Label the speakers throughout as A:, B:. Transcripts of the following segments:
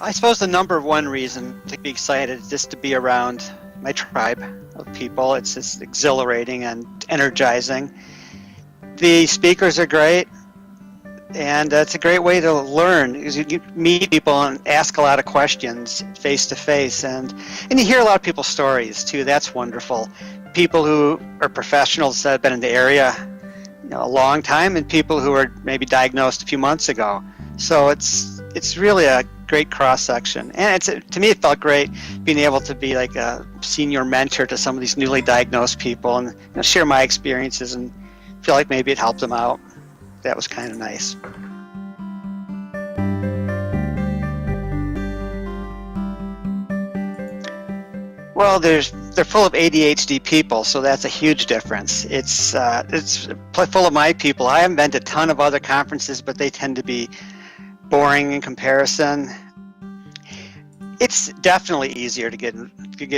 A: I suppose the number one reason to be excited is just to be around my tribe of people. It's just exhilarating and energizing. The speakers are great, and it's a great way to learn because you meet people and ask a lot of questions face to face, and you hear a lot of people's stories too. That's wonderful. People who are professionals that have been in the area a long time, and people who are maybe diagnosed a few months ago. So it's really a great cross section, and to me it felt great being able to be like a senior mentor to some of these newly diagnosed people and share my experiences and feel like maybe it helped them out. That was kind of nice. Well, they're full of ADHD people, so that's a huge difference. It's full of my people. I haven't been to a ton of other conferences, but they tend to be boring in comparison. It's definitely easier to get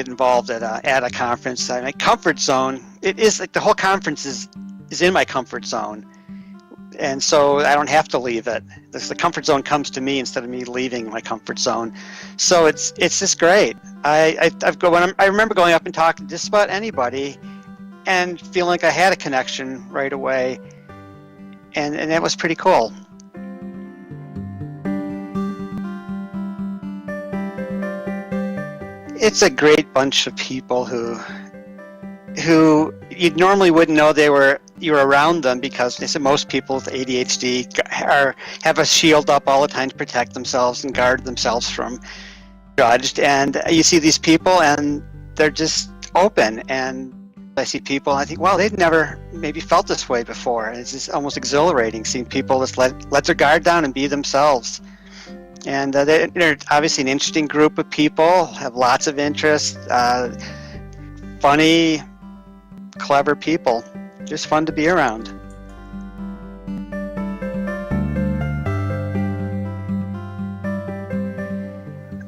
A: involved at a conference. My comfort zone, it is like the whole conference is in my comfort zone, and so I don't have to leave it. The comfort zone comes to me instead of me leaving my comfort zone. So it's just great. I remember going up and talking to just about anybody and feeling like I had a connection right away, and that was pretty cool. It's a great bunch of people who you normally wouldn't know you were around them, because they said most people with ADHD have a shield up all the time to protect themselves and guard themselves from judged. And you see these people and they're just open, and I see people and I think, wow, they've never maybe felt this way before. And it's just almost exhilarating seeing people just let their guard down and be themselves. And they're obviously an interesting group of people, have lots of interests, funny, clever people, just fun to be around.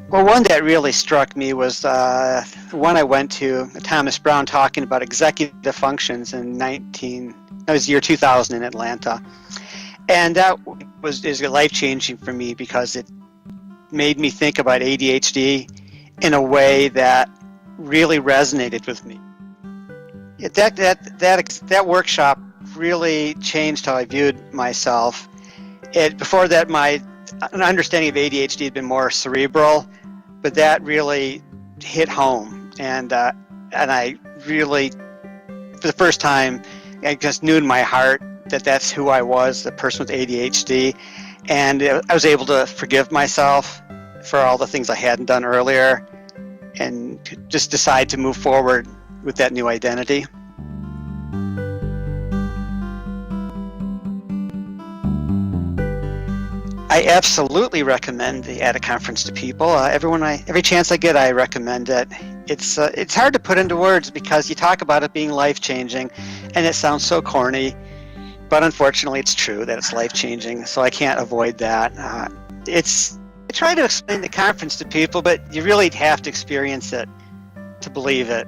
A: Well, one that really struck me was one I went to, Thomas Brown talking about executive functions it was year 2000 in Atlanta. And that is life-changing for me because it made me think about ADHD in a way that really resonated with me. That workshop really changed how I viewed myself. Before that, my understanding of ADHD had been more cerebral, but that really hit home, and I really, for the first time, I just knew in my heart that that's who I was, the person with ADHD, and I was able to forgive myself for all the things I hadn't done earlier, and just decide to move forward with that new identity. I absolutely recommend the ADDA conference to people. Every chance I get, I recommend it. It's hard to put into words because you talk about it being life-changing, and it sounds so corny, but unfortunately it's true that it's life-changing, so I can't avoid that. I try to explain the conference to people, but you really have to experience it to believe it.